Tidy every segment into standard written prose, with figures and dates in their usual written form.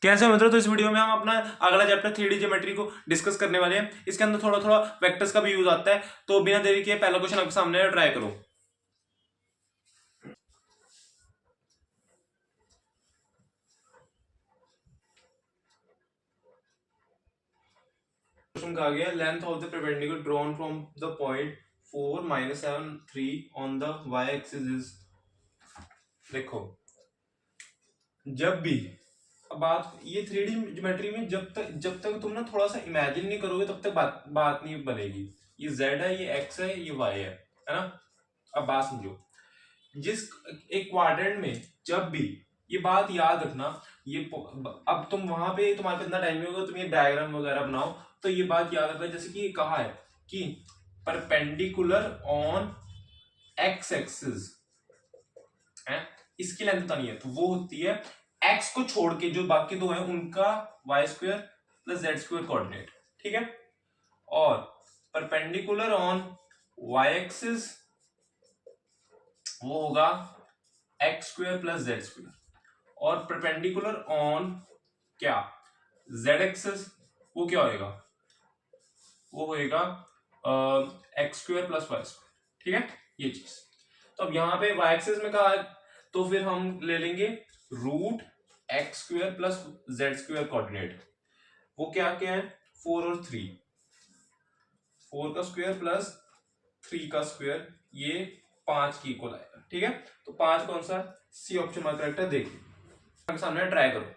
कैसे हो मित्रों? तो इस वीडियो में हम अपना अगला चैप्टर 3D ज्योमेट्री को डिस्कस करने वाले हैं। इसके अंदर थोड़ा थोड़ा वेक्टर्स का भी यूज आता है, तो बिना देरी किए पहला क्वेश्चन आपके सामने ट्राई करो। क्वेश्चन कहा गया length of the perpendicular drawn from the point 4 -7 3 on the y axis is. देखो, जब भी अब बात ये 3D ज्योमेट्री में जब तक तुम ना थोड़ा सा इमेजिन नहीं करोगे तब तक बात नहीं बनेगी। ये z है, ये x है, ये y है ना। अब बात समझो, जिस एक क्वाड्रेंट में जब भी ये बात याद रखना, ये अब तुम वहां पे तुम्हारे पास इतना टाइम नहीं होगा तुम ये डायग्राम वगैरह बनाओ, तो ये बात याद रखना जैसे कि कहा है कि परपेंडिकुलर ऑन एक्स एक्सिस है, इसकी लेंथ पता नहीं है तो वो होती है एक्स को छोड़ के जो बाकी दो है उनका y square plus z square coordinate. ठीक है, और परपेंडिकुलर ऑन वाई एक्सिस वो होगा x square plus z square, और परपेंडिकुलर ऑन क्या जेड एक्सिस वो क्या होएगा, वो होएगा x square plus y square. ठीक है, ये चीज। तो अब यहाँ पे वाई एक्सिस में कहा तो फिर हम ले लेंगे root x square plus z square coordinate. वो क्या क्या है, 4 और 3, 4 का स्क्वायर प्लस 3 का स्क्वायर, ये 5 की इक्वल आएगा। ठीक है, तो 5 कौन सा, सी ऑप्शन हमारा करेक्ट है। देखिए सामने ट्राई करो।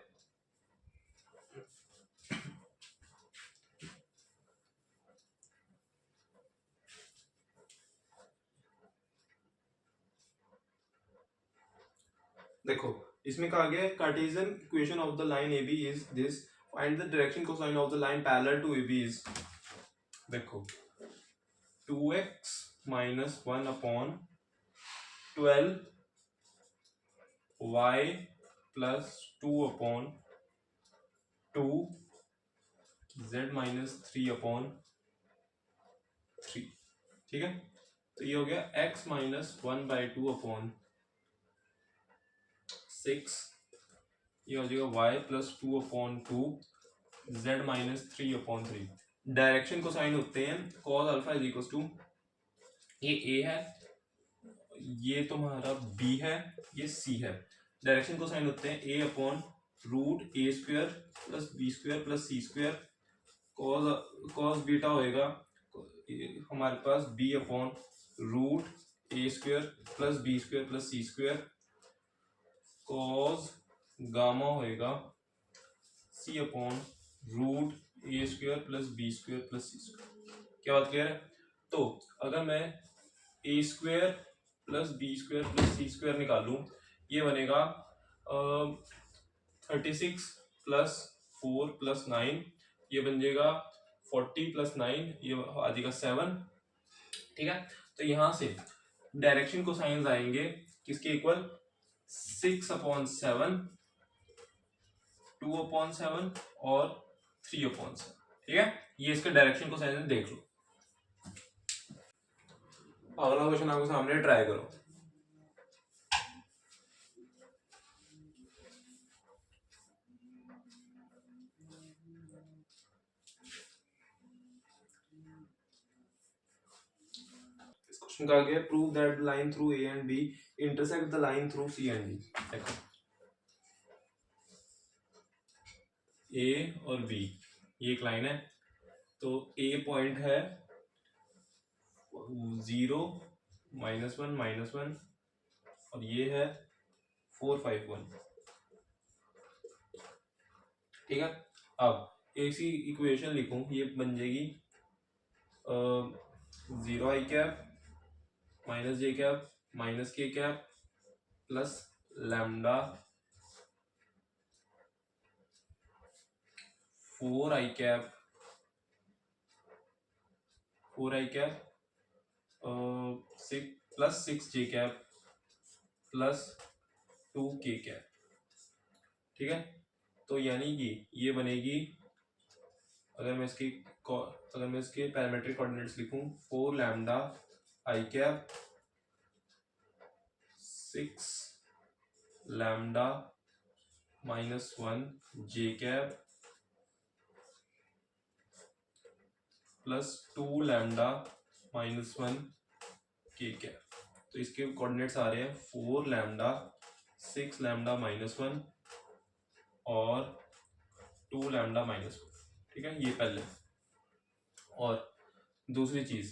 देखो, इसमें कहा गया है Cartesian equation of the line A B is this, find the direction cosine of the line parallel to A B is. देखो, 2x minus 1 upon 12 y plus 2 upon 2 z minus 3 upon 3। ठीक है, तो ये हो गया x माइनस 1/2 अपॉन 6, ये हो जाएगा y plus 2 upon 2 z minus 3 upon 3। Direction cosine होते हैं cos alpha is equal to, ये a है, ये तुम्हारा b है, ये c है। डायरेक्शन को साइन होते हैं a upon root A square plus B square plus C square, cos beta होएगा हमारे पास b upon root A square plus B square plus C square, cos gamma होएगा c upon root A square plus B square plus C square. क्या बात clear है? तो अगर मैं A square plus B square plus C square निकालूं, ये बनेगा 36 प्लस 4 प्लस 9, ये बन जाएगा 40 प्लस 9, ये आ जाएगा 7। ठीक है, तो यहां से डायरेक्शन को साइंस आएंगे किसके इक्वल, 6 अपॉन 7, 2 अपॉन 7 और 3 अपॉन 7। ठीक है, ये इसका डायरेक्शन को साइंस देख लो। अगला क्वेश्चन आपके सामने ट्राई करो। क्वेश्चन कहा गया prove that line through A and B intersect the line through C and D. देखो, ए और बी ये एक लाइन है, तो ए पॉइंट है 0 -1 और ये है 4 5 1। ठीक है, अब एक सी इक्वेशन लिखूं, ये बन जाएगी 0 i cap minus j cap minus k cap plus lambda 4 i cap plus 6 j cap plus 2 k cap. ठीक है, तो यानी कि ये बनेगी, अगर मैं इसके पैरामेट्रिक कोऑर्डिनेट्स लिखूं, 4 लैम्डा आई कैप 6 लैम्डा -1 जे कैप प्लस 2 लैम्डा -1 के कैप। तो इसके कोऑर्डिनेट्स आ रहे हैं 4 लैम्डा 6 लैम्डा -1 और 2 लैम्डा -1। ठीक है, ये पहले। और दूसरी चीज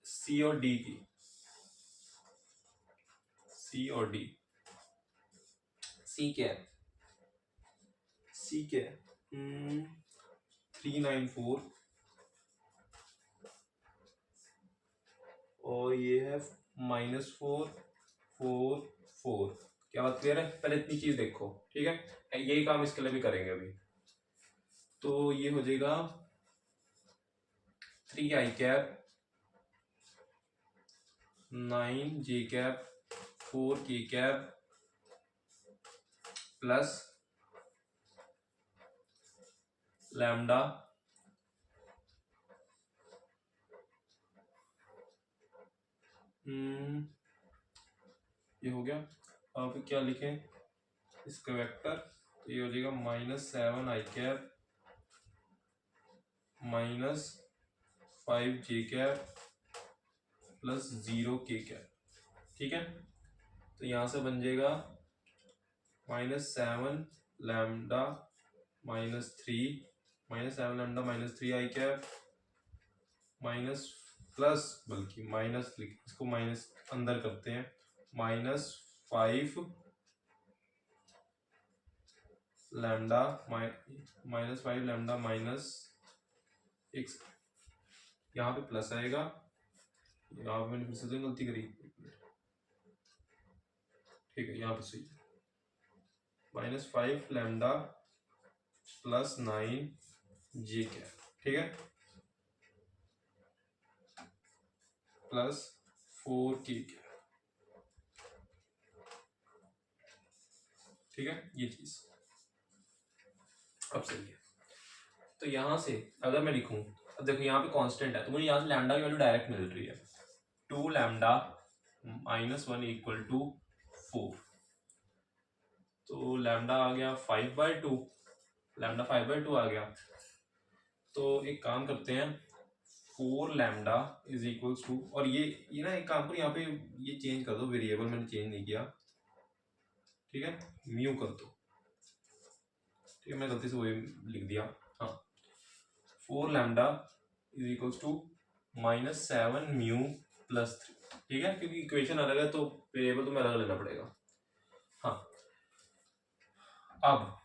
सी और डी की, सी और डी, सी क्या है, सी क्या है 394 और ये है -4 4 4। क्या बात क्लियर है? पहले इतनी चीज देखो, ठीक है, यही काम इसके लिए भी करेंगे अभी। तो ये हो जाएगा 3 i कैप 9 जे कैप 4 के कैप प्लस लैम्डा ये हो गया। अब क्या लिखें इसका वेक्टर? तो ये हो जाएगा -7 i cap -5 J cap plus 0 के कैप। ठीक है, तो यहाँ से बन जाएगा -7 lambda -3 -3 i cap minus plus, बल्कि माइनस इसको माइनस अंदर करते हैं, -5 लैम्डा -5 लैम्डा -x। यहाँ पे प्लस आएगा, यहाँ पे मैंने फिर से गलती करी, ठीक है, यहाँ पे सही -5 लैम्डा प्लस 9 जे कैप। ठीक है, प्लस 4 के कैप। ठीक है, ये चीज अब सही है। तो यहां से अगर मैं लिखूं, अब देखो यहाँ पे कांस्टेंट है तो मुझे यहाँ से लैम्डा की वैल्यू डायरेक्ट मिल रही है, 2 लैम्डा -1 इक्वल टू 4। तो लैम्डा आ गया 5/2, लैम्डा 5/2 आ गया। तो एक काम करते हैं, 4 लैम्डा इज इक्वल्स टू, और ये ना एक काम करो, यहाँ पे ये चेंज कर दो, वेरिएबल मैंने चेंज नहीं किया, ठीक है, म्यू कर दो। ठीक है, मैं गलती से वही लिख दिया। हाँ, 4 lambda is equals to -7 mu plus 3। ठीक है, क्योंकि इक्वेशन अलग है तो वेरिएबल तुम्हें अलग लेना पड़ेगा। हाँ, अब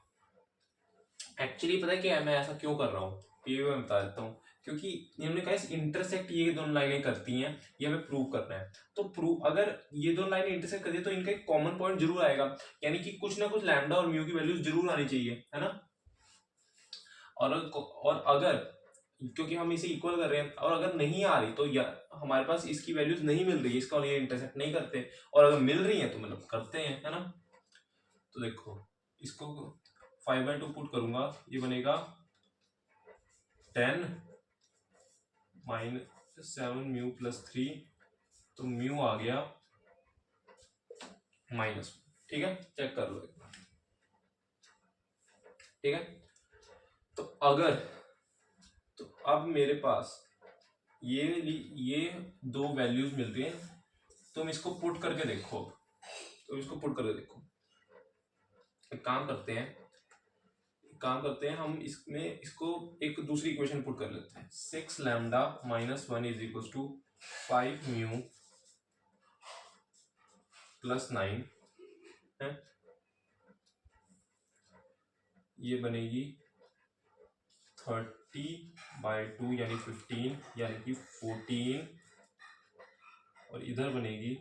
एक्चुअली पता है क्या है, मैं ऐसा क्यों कर रहा हूँ ये मैं बता देता हूँ। क्योंकि इन्होंने कहा इंटरसेक्ट ये दोनों लाइनें करती हैं, ये हमें प्रूव करना है। तो प्रूव, अगर ये दोनों लाइनें इंटरसेक्ट करती है तो इनका एक कॉमन पॉइंट जरूर आएगा, यानी कि कुछ ना कुछ लैम्डा और म्यू की वैल्यूज जरूर आनी चाहिए, है ना। और अगर, क्योंकि हम इसे इक्वल कर रहे हैं, और अगर नहीं आ रही तो या हमारे पास इसकी वैल्यूज नहीं मिल रही, इसका ये इंटरसेक्ट नहीं करते, और अगर मिल रही है तो मतलब करते हैं, है ना। तो देखो, इसको 5/2 पुट करूंगा, ये बनेगा 10 -7 म्यू प्लस 3, तो म्यू आ गया -1। ठीक है, चेक कर लो। ठीक है, तो अगर, तो अब मेरे पास ये दो वैल्यूज मिल रही हैं, तुम इसको पुट करके देखो, एक काम करते हैं हम इसमें, इसको एक दूसरी इक्वेशन पुट कर लेते हैं, 6 lambda -1 is equal to 5 mu plus 9 है, ये बनेगी 30/2 यानी 15 यानी कि 14, और इधर बनेगी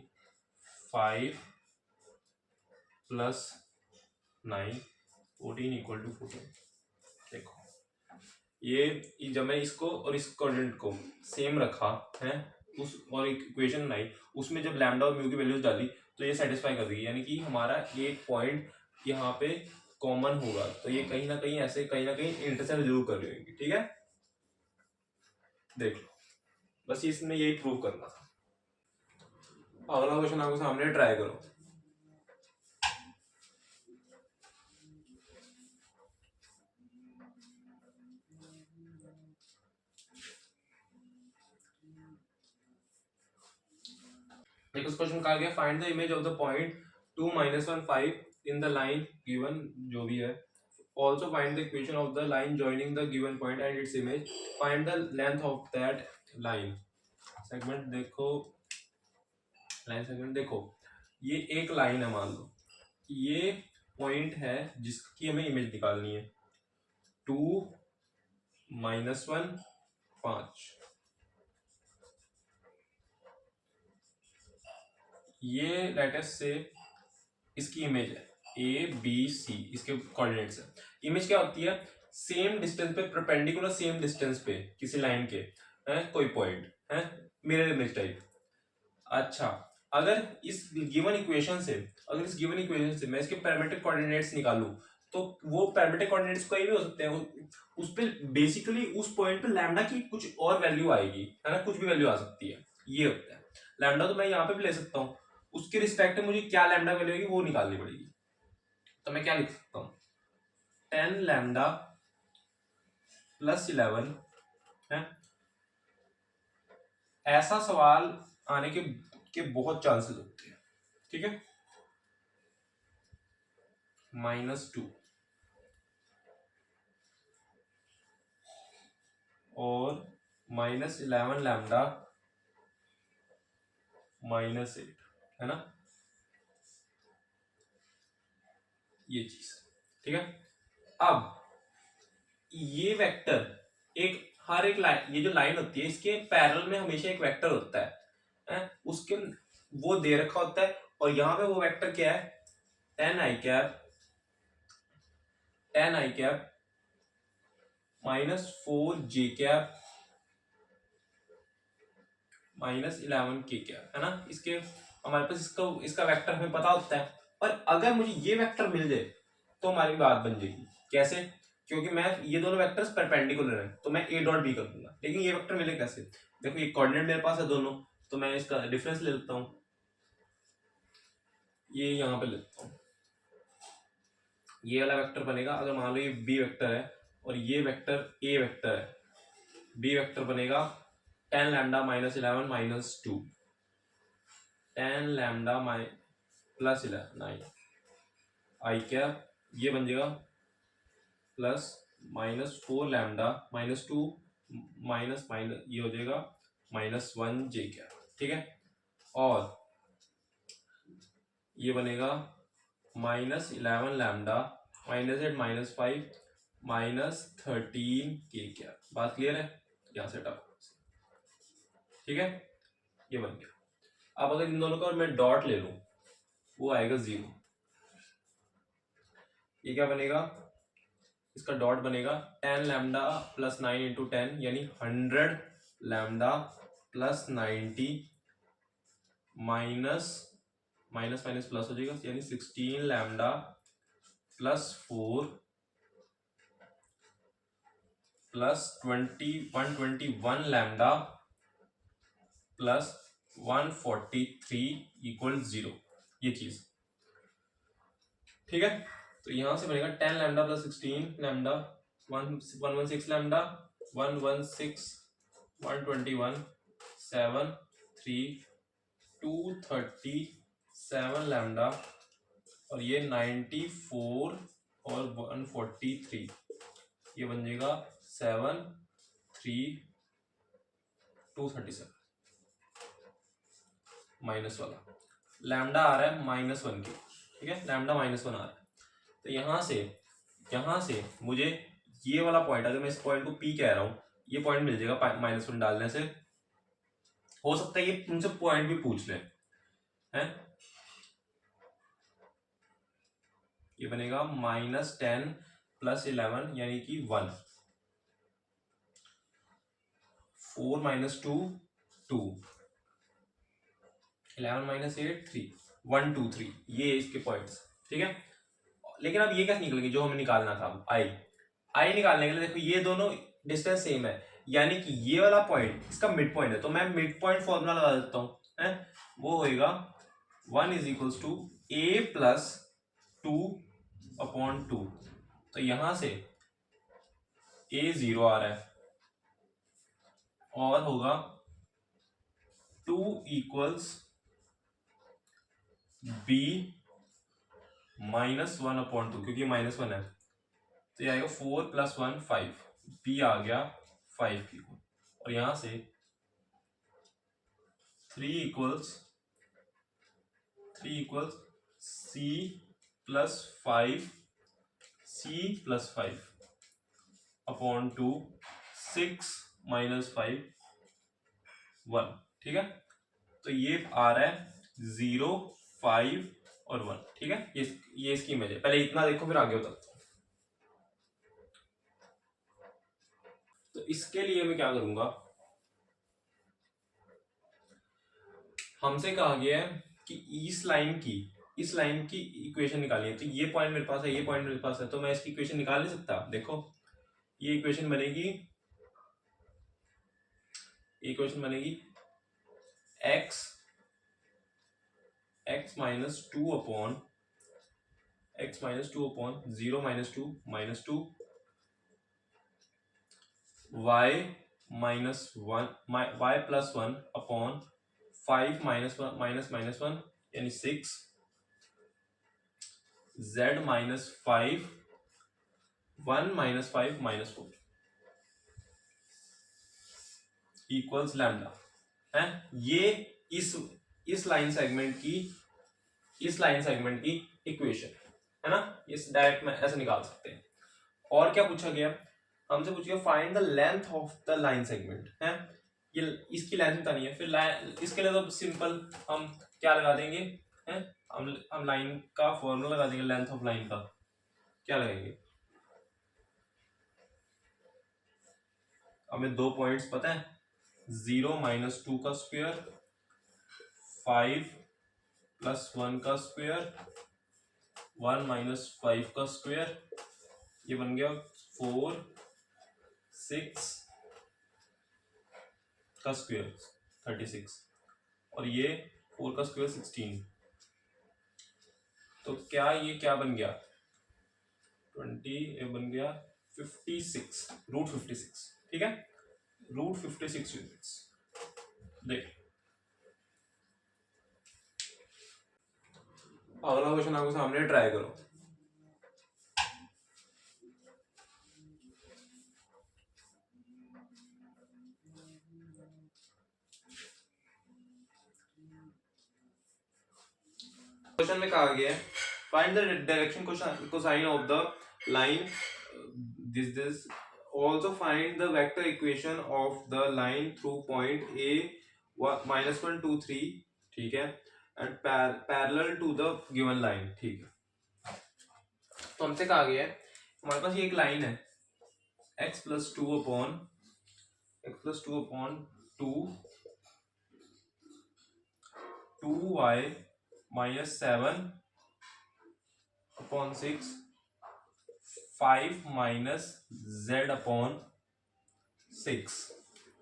5 प्लस 9 14 इक्वल टू 14। देखो, ये जब मैं इसको और इस कोऑर्डिनेट को सेम रखा है, उस और एक इक्वेशन बनाई, उसमें जब लैम्डा और म्यू की वैल्यूज डाली तो ये सेटिस्फाई कर देगी, यानी कि हमारा एक पॉइंट यहाँ पे कॉमन होगा, तो ये कहीं ना कहीं ऐसे कहीं ना कहीं इंटरसेक्ट जरूर कर रही होगी। ठीक है, देख लो, बस इसमें यही प्रूव करना था। अगला क्वेश्चन आपके सामने, ट्राई करो। देखो इस क्वेश्चन कहा गया find the image of the point 2 -1 5 in the line given, जो भी है। Also find the equation of the line joining the given point and its image, find the length of that line segment. देखो line segment देखो, ये एक line है, मान लो ये पॉइंट है जिसकी हमें इमेज निकालनी है। 2 -1 5, ये लेटर्स से इसकी इमेज है ABC, इसके कोऑर्डिनेट्स है। इमेज क्या होती है? सेम डिस्टेंस पे परपेंडिकुलर, सेम डिस्टेंस पे किसी लाइन के है कोई पॉइंट है, मिरर इमेज टाइप। अच्छा, अगर इस गिवन इक्वेशन से मैं इसके पैरामीट्रिक कोऑर्डिनेट्स निकालूं, तो वो पैरामीट्रिक कोऑर्डिनेट्स कोई भी हो सकते हैं, उस पे बेसिकली उस पॉइंट पे लैम्डा की कुछ और वैल्यू आएगी, है ना, कुछ भी वैल्यू आ सकती है। ये होता है लैम्डा, तो मैं यहाँ पे भी ले सकता हूँ, उसके रिस्पेक्ट में मुझे क्या लैम्डा वैल्यू होगी वो निकालनी पड़ेगी। तो मैं क्या लिख सकता हूँ, 10 लैम्डा प्लस 11 है। ऐसा सवाल आने के बहुत चांसेस होते हैं, ठीक है। -2 और -11 लैम्डा -8, है ना, ये चीज, ठीक है। अब ये वेक्टर एक, हर एक लाइन, ये जो लाइन होती है इसके पैरेलल में हमेशा एक वेक्टर होता है, उसके वो दे रखा होता है, और यहाँ पे वो वेक्टर क्या है, 10 i cap -4 j cap -11 k cap, है ना। इसके हमारे पास इसका वेक्टर हमें पता होता है, और अगर मुझे ये वेक्टर मिल जाए तो हमारी बात बन जाएगी। कैसे? क्योंकि मैं ये दोनों वेक्टर्स परपेंडिकुलर हैं, तो मैं a डॉट b कर दूंगा। लेकिन ये वेक्टर मिले कैसे? देखो ये कोऑर्डिनेट मेरे पास है दोनों, तो मैं इसका डिफरेंस ले लेता हूँ, ये यहाँ पे लेता हूँ। ये वाला वेक्टर बनेगा, अगर मान लो ये b वेक्टर है और ये वेक्टर a वेक्टर है, b वेक्टर बनेगा 10 लैम्डा -11 -2, 10 लैम्डा प्लस 11 9 आई कैप, ये बन जाएगा प्लस -4 लैम्डा -2 माइनस माइनस, ये हो जाएगा -1 j कैप, ठीक है। और ये बनेगा -11 लैम्डा -8 -5 -13 k कैप। बात क्लियर है? यहाँ से टॉप, ठीक है, ये बन गया। अब अगर इन दोनों का मैं डॉट ले लूं, वो आएगा 0। ये क्या बनेगा? इसका डॉट बनेगा 10 लैम्डा प्लस 9 इंटू 10, यानी 100 lambda plus 90 minus minus minus plus हो जाएगा, यानी 16 lambda plus 4 plus 121 lambda plus 143 equal 0, ये चीज, ठीक है। तो यहां से बनेगा 10 lambda plus 16 lambda 116 lambda 116 121 7 3 237 lambda, और ये 94 और 143, ये बन जाएगा 7 3 237 माइनस वाला लैम्डा आ रहा है -1 के, ठीक है, लैम्डा -1 आ रहा है। तो यहाँ से मुझे ये वाला पॉइंट, अगर मैं इस पॉइंट को P कह रहा हूँ, ये पॉइंट मिल जाएगा -1 डालने से। हो सकता है ये तुमसे पॉइंट भी पूछ ले, हैं, ये बनेगा -10 प्लस 11 यानी कि 1, 4 - 2 2, 11 - 8 3, 1 2 3, ये इसके पॉइंट्स, ठीक है। लेकिन अब ये कैसे निकलेंगे, जो हमें निकालना था आई निकालने के लिए देखो ये दोनों डिस्टेंस सेम है, यानी कि ये वाला पॉइंट इसका मिड पॉइंट है, तो मैं मिड पॉइंट फॉर्मूला लगा देता हूँ, है, वो होएगा 1 = a प्लस 2/2। तो यहां से a 0 आ रहा है, और होगा 2 = बी -1/2, क्योंकि -1 है तो ये आएगा 4 + 1 5, बी आ गया 5 की, और यहां से 3 इक्वल्स सी + 5 अपॉन 2 6 - 5 1, ठीक है। तो ये आ रहा है 0 5 और 1, ठीक है। ये इसकी इमेज है। पहले इतना देखो फिर आगे होता। तो इसके लिए मैं क्या करूंगा, हमसे कहा गया है कि इस लाइन की इक्वेशन निकालिए। तो ये पॉइंट मेरे पास है, ये पॉइंट मेरे पास है, तो मैं इसकी इक्वेशन निकाल नहीं सकता। देखो ये इक्वेशन बनेगी x -2 अपॉन 0 - 2 -2 y +1 अपॉन 5 - 1 -1 यानी 6 z -5 1 - 5 -4 इक्वल्स लैम्डा है। ये इस लाइन सेगमेंट की इक्वेशन है ना। इस डायरेक्ट में ऐसे निकाल सकते हैं। और क्या पूछा गया, हमसे पूछा गया find the length of the line segment है। ये इसकी लेंथ बतानी है। फिर इसके लिए तो सिंपल हम क्या लगा देंगे, हैं हम लाइन का फॉर्मूला लगा देंगे। लेंथ ऑफ लाइन का क्या लगाएंगे, हमें 2 पॉइंट्स पता है, 0 - 2 का स्क्वायर 5 + 1 का स्क्वायर 1 - 5 का स्क्वायर, ये बन गया 4 6 का स्क्वायर 36, और ये 4 का स्क्वायर 16। तो क्या ये क्या बन गया 20, ये बन गया 56 √56, ठीक है। √56 यूनिट्स। देख अगला क्वेश्चन आपके सामने ट्राई करो। क्वेश्चन में कहा गया है find the direction cosine of the line this also find the vector equation of the line through point A -1 2 3, ठीक है, and parallel to the given line, ठीक है। तो हमसे कहा गया है हमारे पास ये एक लाइन है x + 2 upon 2y -7 upon 6 5 - z upon 6,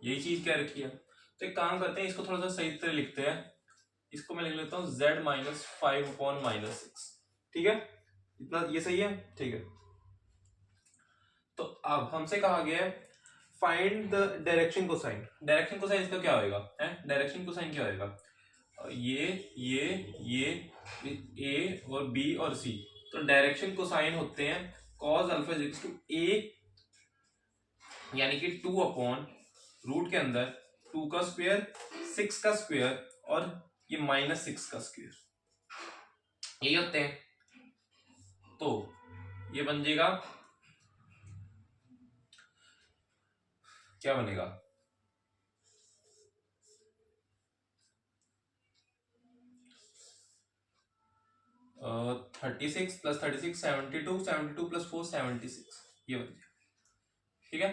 यही चीज क्या रखी है। तो एक काम करते हैं, इसको थोड़ा सा सही तरह लिखते हैं। इसको मैं लिख लेता हूँ z -5 अपॉन -6, ठीक है। इतना ये सही है, ठीक है। तो अब हमसे कहा गया है find the direction cosine. Direction cosine इसका क्या होएगा, है डायरेक्शन कोसाइन क्या होएगा, ये ए और बी और सी। तो डायरेक्शन कोसाइन होते हैं cos अल्फा a, यानी कि 2 अपॉन रूट के अंदर 2 का स्क्वायर 6 का स्क्वायर और ये -6 का स्क्वायर, यही होते हैं। तो ये बन जाएगा, क्या बनेगा 36 + 36 72 72 + 4 76, ये बन जाएगा, ठीक है।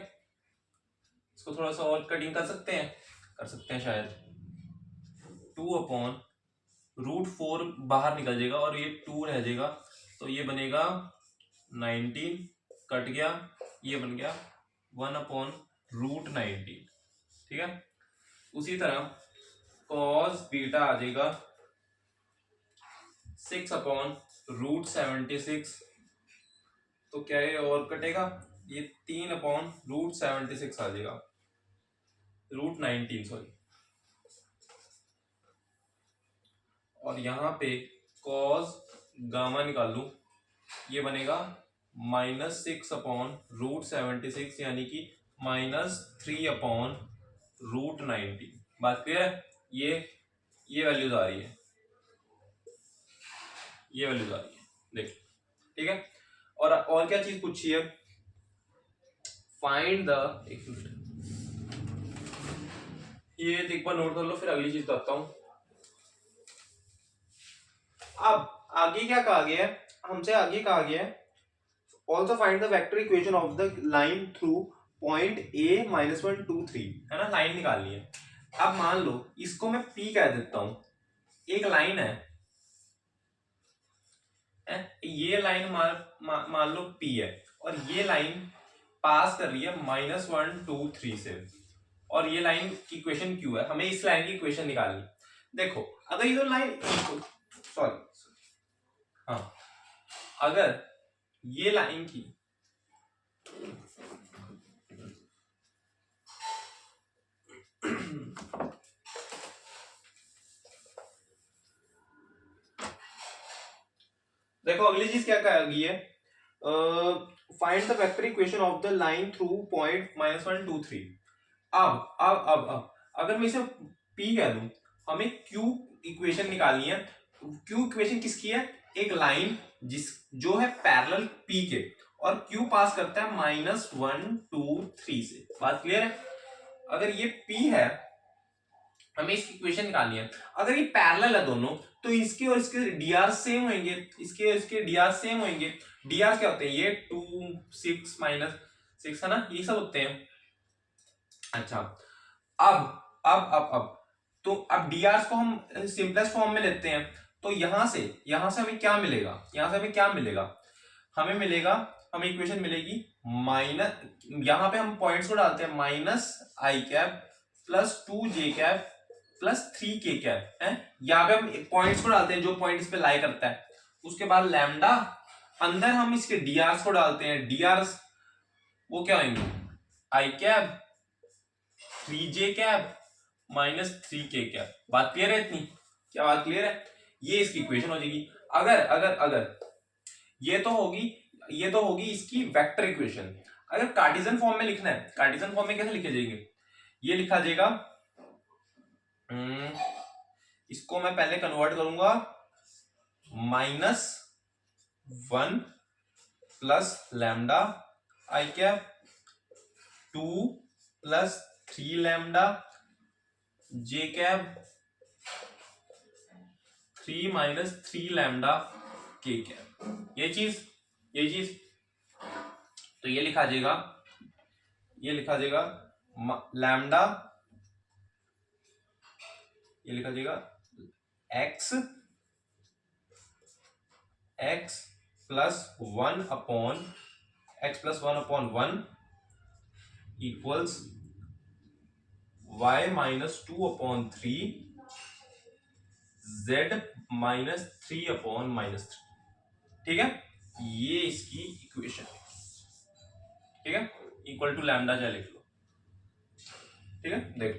इसको थोड़ा सा और कटिंग कर सकते हैं शायद। 2 अपॉन √4 बाहर निकल जाएगा और ये 2 रह जाएगा, तो ये बनेगा 19, कट गया, ये बन गया 1 अपॉन √19, ठीक है। उसी तरह cos बीटा आ जाएगा 6 अपॉन √76, तो क्या है और कटेगा, ये 3 अपॉन √76 आ जाएगा, √19 सॉरी, और यहाँ पे कॉस गामा निकाल लूं, ये बनेगा -6/√76 यानी कि -3/√90। बात क्लियर है? ये वैल्यूज आ रही है, ये वैल्यूज आ रही है, देखिए ठीक है। और क्या चीज पूछी है? फाइंड द, एक मिनट, ये एक बार नोट कर लो, फिर अगली चीज बताता हूं। अब आगे क्या कहा गया है हमसे? आगे कहा गया है also find the vector equation of the line through point A -1 2 3, है ना, लाइन निकालनी है। अब मान लो इसको मैं P कह देता हूं, एक लाइन है, ये लाइन मान लो P है, और ये लाइन पास कर रही है -1 2 3 से, और ये लाइन की इक्वेशन Q है। हमें इस लाइन की इक्वेशन निकालनी। देखो अगर ये लाइन, सॉरी, हाँ, अगर ये लाइन की देखो अगली चीज क्या कहा गई है? Find the vector equation of the line through point -1 2 3। अब अगर मैं इसे P कह दूं, हमें Q इक्वेशन निकालनी है। Q इक्वेशन किसकी है? एक लाइन जो है पैरेलल P के, और Q पास करता है -1 2 3 से। बात क्लियर है? अगर ये P है, हमें इसकी इक्वेशन निकालनी है। अगर ये पैरेलल है दोनों, तो इसके और इसके dr सेम होंगे, इसके और इसके dr सेम होंगे। dr क्या होते हैं? ये 2 6 -6 है ना, ये सब होते हैं। अच्छा, अब तो अब dr को हम सिंपलेस्ट फॉर्म में लेते हैं, तो यहां से हमें क्या मिलेगा? यहां से हमें क्या मिलेगा? हमें मिलेगा, हमें इक्वेशन मिलेगी माइनस, यहां पे हम पॉइंट्स को डालते हैं, -i plus 2j plus 3k है। यहाँ पे हम पॉइंट्स को डालते हैं जो पॉइंट इस पे लाई करता है। उसके बाद लैम्डा, अंदर हम इसके drs को डालते हैं। drs वो क्या होंगे? i 3j minus 3k। बात क्लियर है इतनी? क्या बात क्लियर है? ये इसकी इक्वेशन हो जाएगी। अगर अगर अगर ये तो होगी इसकी वेक्टर इक्वेशन। अगर कार्टेशियन फॉर्म में लिखना है, कार्टेशियन फॉर्म में कैसे लिखे जाएंगे? ये लिखा जाएगा, इसको मैं पहले कन्वर्ट करूंगा, -1 plus lambda i 2 plus 3 lambda j 3 minus 3 lambda k। ये चीज तो ये लिखा जाएगा लैम्डा, ये लिखा जाएगा x plus 1/1 equals y -2/3 z -3/-3। ठीक है, ये इसकी इक्वेशन है। ठीक है, इक्वल टू लैम्डा चाहे लिख लो। ठीक है, देखो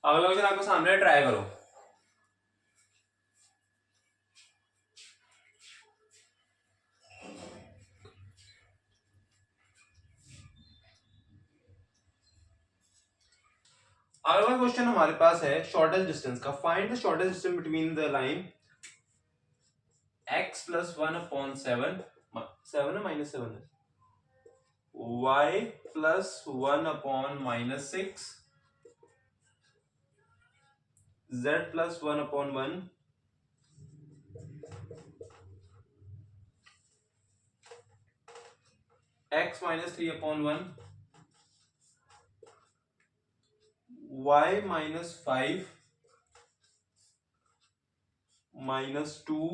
अगला क्वेश्चन आपको सामने ट्राई करो। अगला क्वेश्चन हमारे पास है शॉर्टेस्ट डिस्टेंस का। Find the shortest distance between the line x plus 1/7 7 है -7 है, y plus 1/-6, z plus 1/1, x -3/1, y -5 -2,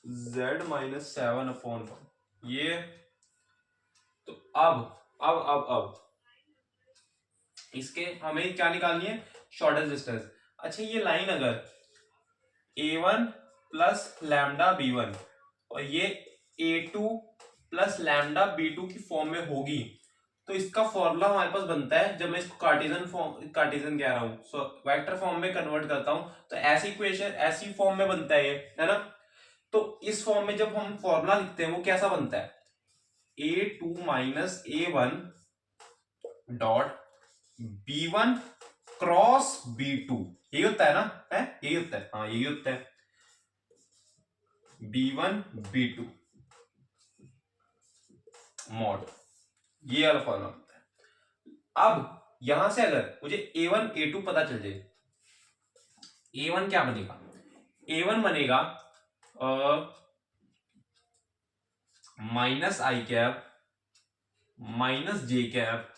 z -7/1। ये तो अब इसके हमें क्या निकालनी है? Shortest distance. अच्छा, ये लाइन अगर a1 प्लस लैम्डा b1 और ये a2 प्लस लैम्डा b2 की फॉर्म में होगी, तो इसका फॉर्मूला हमारे पास बनता है जब मैं इसको कार्टेशियन कह रहा हूँ, सो वेक्टर फॉर्म में कन्वर्ट करता हूँ, तो ऐसी इक्वेशन ऐसी फॉर्म में बनता है ये, है ना। तो इस फॉर्म में जब हम फॉर्मूला लिखते हैं वो कैसा बनता है, a2 minus a1 dot b1 cross b2, यही होता है ना, है यही होता है, हाँ यही होता है, b1 b2 मॉड, ये वाला फॉर्मूला होता है। अब यहां से अगर मुझे a1 a2 पता चल जाए, a1 क्या बनेगा, a1 बनेगा माइनस आई कैप माइनस जे कैप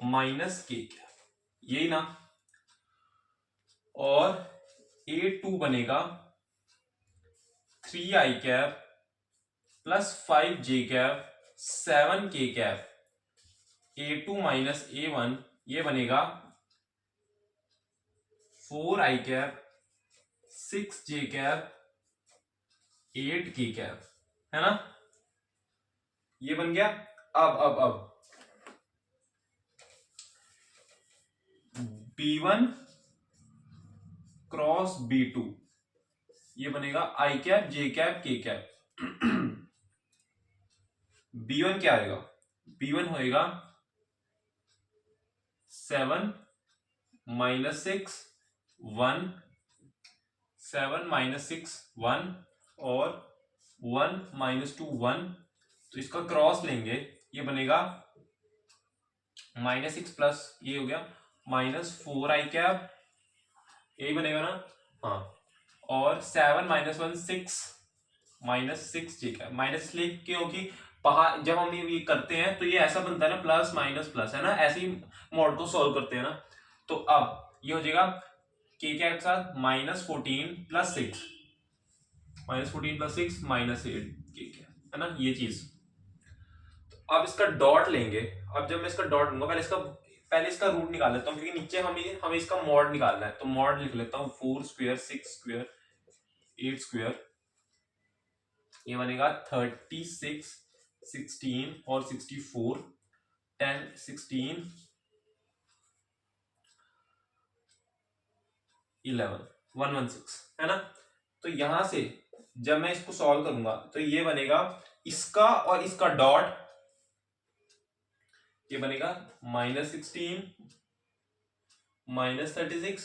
माइनस के कैप, यही ना। और a2 बनेगा 3 आई कैप प्लस 5 जे कैप 7 के कैप, a2 माइनस a1 ये बनेगा 4 आई कैप 6 जे कैप 8 के कैप, है ना, ये बन गया। अब b1 क्रॉस b2 ये बनेगा आई कैप जे कैप के कैप। b1 क्या आएगा, b1 होएगा 7 माइनस 6 1 7 माइनस 6 1 और 1 माइनस 2 1, तो इसका क्रॉस लेंगे, ये बनेगा माइनस 6 प्लस ये हो गया माइनस 4 आई कैप, यही बनेगा ना, हाँ। और 7 माइनस 1 6 माइनस 6 जे कैप, माइनस इसलिए क्योंकि बाहर जब हम ये करते हैं तो ये ऐसा बनता है ना, प्लस माइनस प्लस, है ना, ऐसे ही मॉड को सॉल्व करते हैं ना। तो अब ये हो जाएगा के कैप के साथ minus 14 plus 6 minus 14 plus 6 minus 8 के कैप, है ना, ये चीज। अब इसका डॉट लेंगे, अब जब मैं इसका डॉट लूंगा पहले इसका रूट निकाल लेता हूँ, क्योंकि नीचे हमें इसका मॉड निकालना है, तो मॉड लिख लेता हूँ 4 स्क्वायर 6 स्क्वायर 8 स्क्वायर, ये बनेगा 36 16 और 64 10 16 11 116, है ना। तो यहां से जब मैं इसको सॉल्व करूंगा तो ये बनेगा इसका और इसका डॉट, ये बनेगा माइनस 16 माइनस 36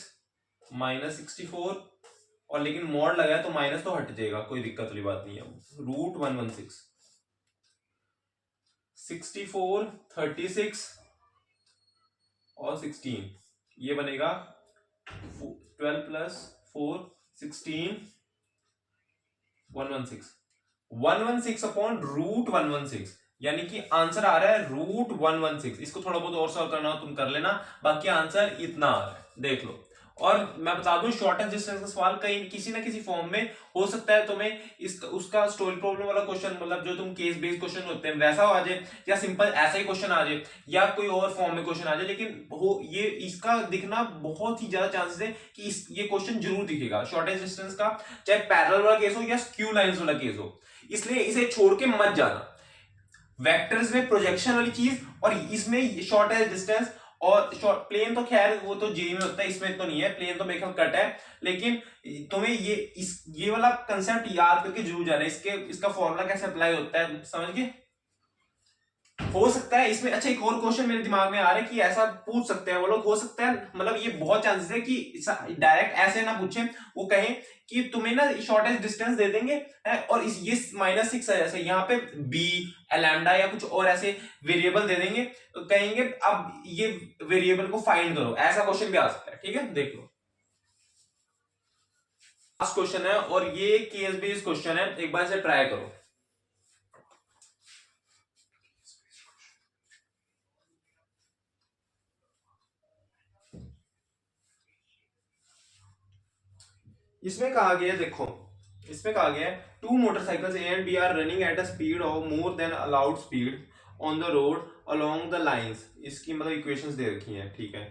माइनस 64, और लेकिन मॉड लगाया तो माइनस तो हट जाएगा, कोई दिक्कत वाली बात नहीं है, रूट 116 64 36 और 16, ये बनेगा 12 प्लस 4 16 116 अपॉन रूट 116, यानी कि आंसर आ रहा है रूट 116। इसको थोड़ा बहुत और सॉल्व करना हो तुम कर लेना, बाकी आंसर इतना आ रहा है, देख लो। और मैं बता दूं शॉर्टेस्ट डिस्टेंस का सवाल कहीं किसी ना किसी फॉर्म में हो सकता है, तुम्हें इसका उसका स्टोरी प्रॉब्लम वाला क्वेश्चन, मतलब जो तुम केस बेस्ड क्वेश्चन होते हैं वैसा आ जाए, या सिंपल ऐसा ही क्वेश्चन आ जाए, या कोई और फॉर्म में क्वेश्चन आ जाए, लेकिन हो ये इसका दिखना बहुत ही ज्यादा चांसेस है कि ये क्वेश्चन जरूर दिखेगा शॉर्टेस्ट डिस्टेंस का, चाहे पैरेलल वाला केस हो या स्क्यू लाइंस वाला केस हो, इसलिए इसे छोड़ के मत जाना। वेक्टर्स में प्रोजेक्शन वाली चीज और इसमें शॉर्टेस्ट डिस्टेंस और प्लेन तो खैर वो तो जे में होता है, इसमें तो नहीं है, प्लेन तो मेरे ख्याल कट है, लेकिन तुम्हें ये वाला कंसेप्ट याद करके जरूर जाना, इसका फॉर्मूला कैसे अप्लाई होता है समझ गए। हो सकता है इसमें, अच्छा एक और क्वेश्चन मेरे दिमाग में आ रहा है कि ऐसा पूछ सकते हैं वो लोग, हो सकता है मतलब ये बहुत चांसेस है कि डायरेक्ट ऐसे ना पूछे, वो कहें कि तुम्हें ना शॉर्टेस्ट डिस्टेंस दे देंगे और ये -6 है, जैसे यहाँ पे बी लैम्डा या कुछ और ऐसे वेरिएबल दे देंगे, तो कहेंगे अब ये वेरिएबल को फाइंड करो, ऐसा क्वेश्चन भी आ सकता है, ठीक है। देख लो लास्ट क्वेश्चन है और ये केस बेस्ड क्वेश्चन है, एक बार से ट्राई करो। इसमें कहा गया, देखो इसमें कहा गया है 2 motorcycles A and B are running at a speed of more than allowed speed on the road along the lines, इसकी मतलब इक्वेशंस दे रखी हैं, ठीक है,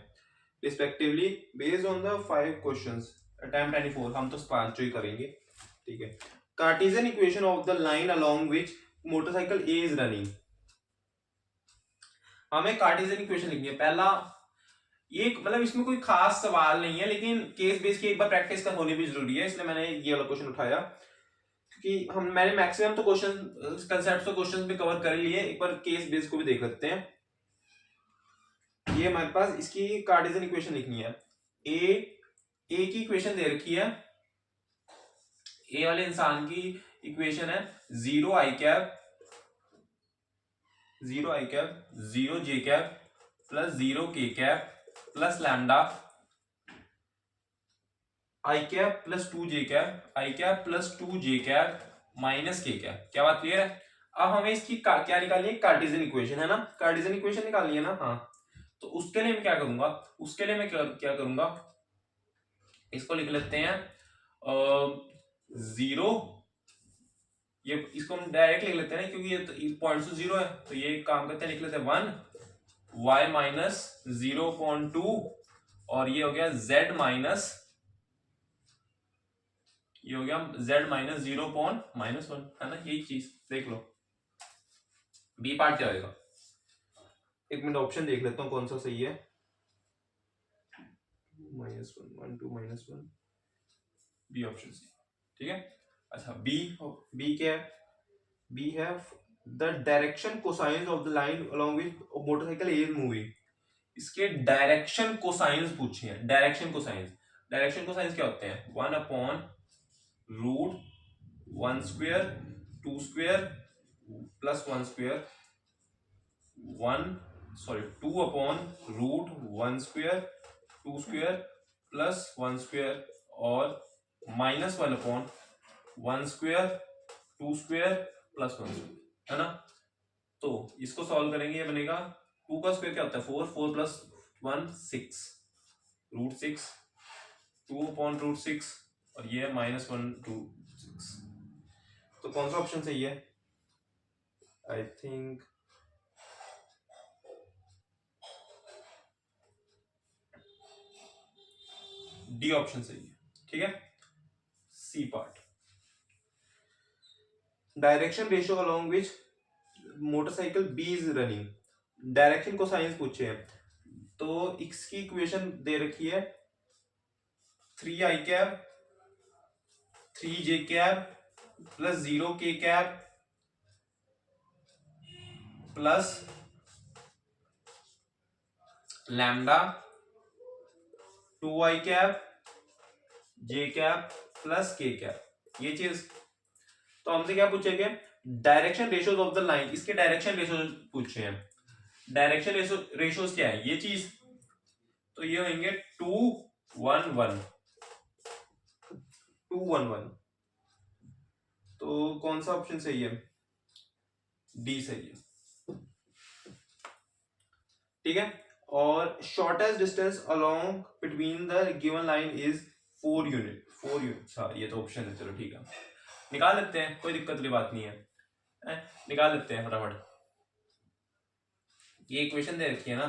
respectively based on the 5 questions, attempt any 4, हम तो 5 ही करेंगे, ठीक है। Cartesian equation of the line along which motorcycle A is running, हमें कार्टेशियन इक्वेशन लिखनी है। पहला ये मतलब इसमें कोई खास सवाल नहीं है, लेकिन केस बेस की एक बार प्रैक्टिस का होनी भी जरूरी है, इसलिए मैंने ये वाला क्वेश्चन उठाया क्योंकि मैंने मैक्सिमम तो क्वेश्चन कंसेप्ट तो क्वेश्चन भी कवर कर लिए, एक बार केस बेस को भी देख लेते हैं। ये हमारे पास इसकी कार्टेशियन इक्वेशन लिखनी है। ए की इक्वेशन दे रखी है, ए वाले इंसान की इक्वेशन है 0 i cap 0 j cap plus 0 k cap plus lambda i cap plus 2 j cap i cap plus 2 j cap minus k cap. क्या बात क्लियर है? अब हमें इसकी क्या निकालनी है? कार्टेशियन इक्वेशन है ना, कार्टेशियन इक्वेशन निकालनी है ना। हाँ, तो उसके लिए मैं क्या करूंगा, उसके लिए मैं क्या करूंगा, इसको लिख लेते हैं 0, ये इसको हम डायरेक्ट लिख लेते हैं क्योंकि ये तो पॉइंट से 0 है, तो ये काम करते हैं, लिख लेते हैं 1 y माइनस 0.2 और ये हो गया z माइनस, ये हो गया z माइनस 0.1 है ना, यही चीज देख लो। बी पार्ट क्या होगा? एक मिनट ऑप्शन देख लेता हूं कौन सा सही है। -1 2 -1 बी ऑप्शन सी, ठीक है। अच्छा बी क्या है? बी है the direction cosines of the line along which motorcycle is moving. इसके डायरेक्शन कोसाइंस पूछे हैं। डायरेक्शन कोसाइंस क्या होते हैं? 1/√1 square 2 square plus 1 square 2/√1 square 2 square plus 1 square और -1/1 स्क्वायर 2 स्क्वायर प्लस 1 स्क्वायर, है ना। तो इसको सॉल्व करेंगे, ये बनेगा 2 का स्क्वायर क्या होता है? 4 प्लस 1 6 √6 2/√6 और ये है -1/6। तो कौन सा ऑप्शन सही है? आई थिंक डी ऑप्शन सही है, ठीक है। C part, direction ratio along which motorcycle B is running. Direction cosines पूछे हैं, तो इसकी इक्वेशन दे रखी है 3i cap 3j cap plus 0k cap plus lambda 2i cap j cap plus k cap, ये चीज। तो हमसे क्या पूछे गए? Direction ratios of the line, इसके डायरेक्शन रेशियोज पूछे हैं। डायरेक्शन रेशियोज क्या है? ये चीज, तो ये होंगे 2 1 1 2 1 1। तो कौन सा ऑप्शन सही है? डी सही है, ठीक है। और shortest distance along between the given line is 4 unit. अच्छा ये तो ऑप्शन है, चलो ठीक है, निकाल लेते हैं, कोई दिक्कत की बात नहीं है, निकाल लेते हैं फटाफट। ये इक्वेशन दे रखी है ना,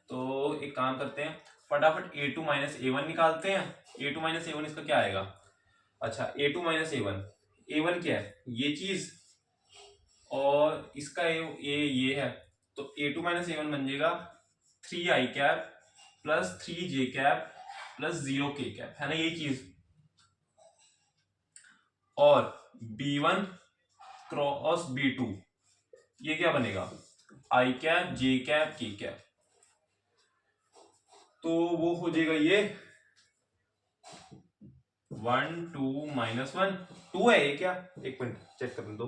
तो एक काम करते हैं, फटाफट a2 माइनस a1 निकालते हैं। a2 माइनस a1 इसका क्या आएगा? अच्छा a2 माइनस a1 क्या है? ये चीज, और इसका ये है, तो a2 माइनस a1 बन जाएगा 3i cap plus 3j cap plus 0k cap, है ना, यही चीज। और b1 क्रॉस b2 ये क्या बनेगा? i cap j cap k cap, तो वो हो जाएगा ये 1 2 -1 2 है ये क्या? एक मिनट चेक कर दो,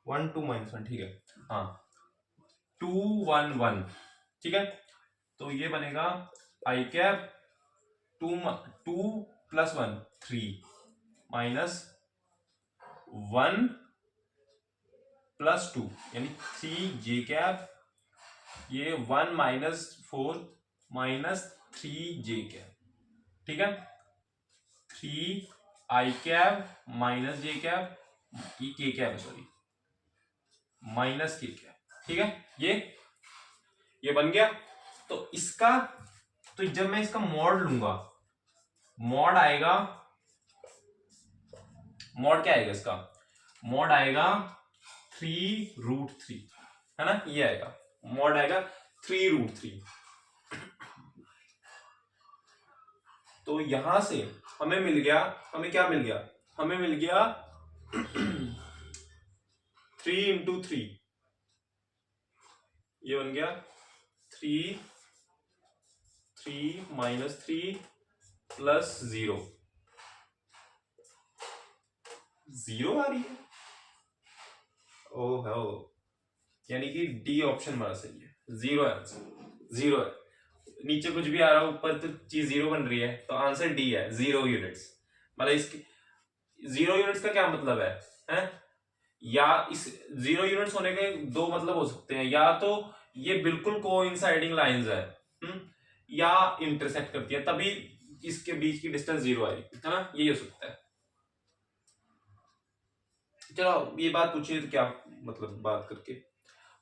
1 2 -1, ठीक है, हाँ 2 1 1, ठीक है। तो ये बनेगा i cap 2 plus 1 3 minus 1 plus 2 यानी 3j कैप, ये 1 -4 माइनस 3j कैप, ठीक है। 3i cap minus j cap, ये k कैप है, सॉरी माइनस k कैप, ठीक है। ये बन गया। तो इसका, तो जब मैं इसका मॉड लूंगा, मॉड आएगा, मॉड क्या आएगा इसका? मॉड आएगा 3√3, है ना, ये आएगा मॉड आएगा 3√3। तो यहां से हमें मिल गया, हमें क्या मिल गया, हमें मिल गया 3 × 3, ये बन गया 3 -3 प्लस 0 आ रही है। ओह, यानी कि डी ऑप्शन हमारा सही है, 0 आंसर, 0 है। नीचे कुछ भी आ रहा है, ऊपर तो चीज 0 बन रही है, तो आंसर डी है, 0 यूनिट्स। मतलब इसकी 0 यूनिट्स का क्या मतलब है? या इस 0 यूनिट्स होने के दो मतलब हो सकते हैं, या तो ये बिल्कुल कोइंसाइडिंग लाइंस है, या इंटरसेक्ट करती है, तभी इसके बीच की डिस्टेंस 0 आएगी, है ना, यही हो सकता है। चलो ये बात पूछिए तो क्या मतलब बात करके,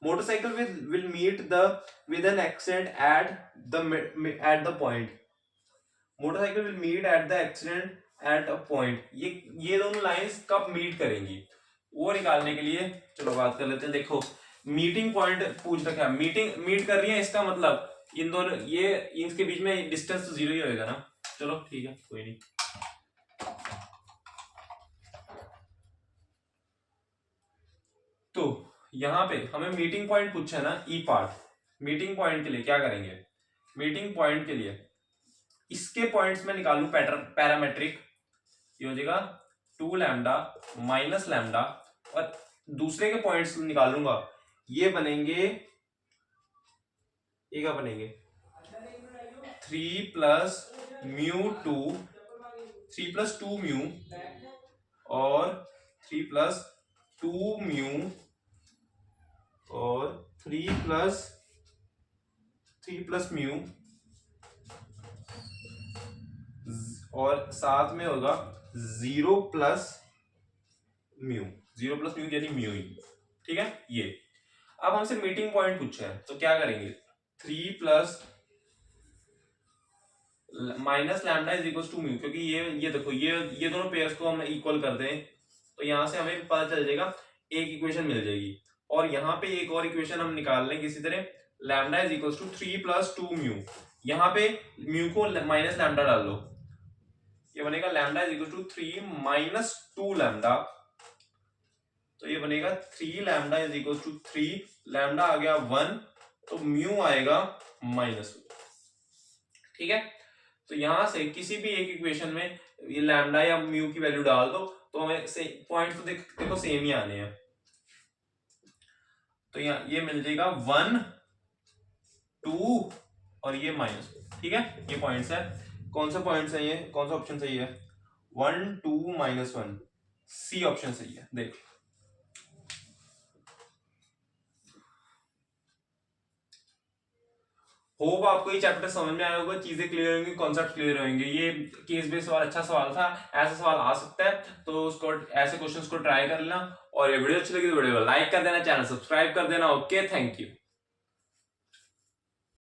motorcycle will meet the with an accident at the point, motorcycle will meet at the accident at a point, ये दोनों लाइंस कब मीट करेंगी वो निकालने के लिए चलो बात कर लेते हैं। देखो मीटिंग पॉइंट पूछ रखा है, मीट कर रही है, इसका मतलब इन दोनों ये इनके बीच में डिस्टेंस तो 0 ही होएगा ना। चलो ठीक है, कोई नहीं। तो यहाँ पे हमें मीटिंग पॉइंट पूछा है ना, ई पार्ट। मीटिंग पॉइंट के लिए क्या करेंगे, मीटिंग पॉइंट के लिए इसके पॉइंट्स में निकालू पैरामेट्रिक, ये हो जाएगा 2 लैम्डा माइनस लैम्डा, और दूसरे के पॉइंट्स निकालूंगा, ये बनेंगे, ये क्या बनेंगे 3 + μ2, 3 + 2 μ और 3 + 2 μ और 3 + μ, और साथ में होगा 0 + μ, 0 + μ यानी μ ही, ठीक है। ये अब हमसे मीटिंग पॉइंट पूछा है, तो क्या करेंगे, 3 + minus lambda is equal to mu, क्योंकि ये देखो ये दोनों पेयर्स को हम इक्वल कर दें तो यहां से हमें पता चल जाएगा, एक इक्वेशन मिल जाएगी। और यहाँ पे एक और इक्वेशन हम निकाल लें किसी तरह, lambda is equal to 3 + 2 mu, यहाँ पे म्यू को माइनस लैम्डा डाल लो, ये बनेगा lambda is equal to 3 - 2 lambda, तो ये बनेगा 3 lambda is equal to 3, lambda आ गया 1, तो म्यू आएगा -1, ठीक है। तो यहां से किसी भी एक इक्वेशन में ये लैम्डा या म्यू की वैल्यू डाल दो तो हमें पॉइंट तो देखो सेम ही आने हैं। तो यहाँ ये मिल जाएगा 1 2 और ये -, ठीक है। ये पॉइंट्स है, कौन सा पॉइंट्स है, ये कौन सा ऑप्शन सही है, 1 2 -1, सी ऑप्शन सही है। देख होप आपको ये चैप्टर समझ में आया होगा, चीजें क्लियर होंगी, कॉन्सेप्ट क्लियर होंगे। ये केस बेस्ड सवाल अच्छा सवाल था, ऐसा सवाल आ सकता है, तो उसको ऐसे क्वेश्चंस को ट्राई कर लेना। और ये वीडियो अच्छी लगी तो वीडियो को लाइक कर देना, चैनल सब्सक्राइब कर देना। Okay, thank you.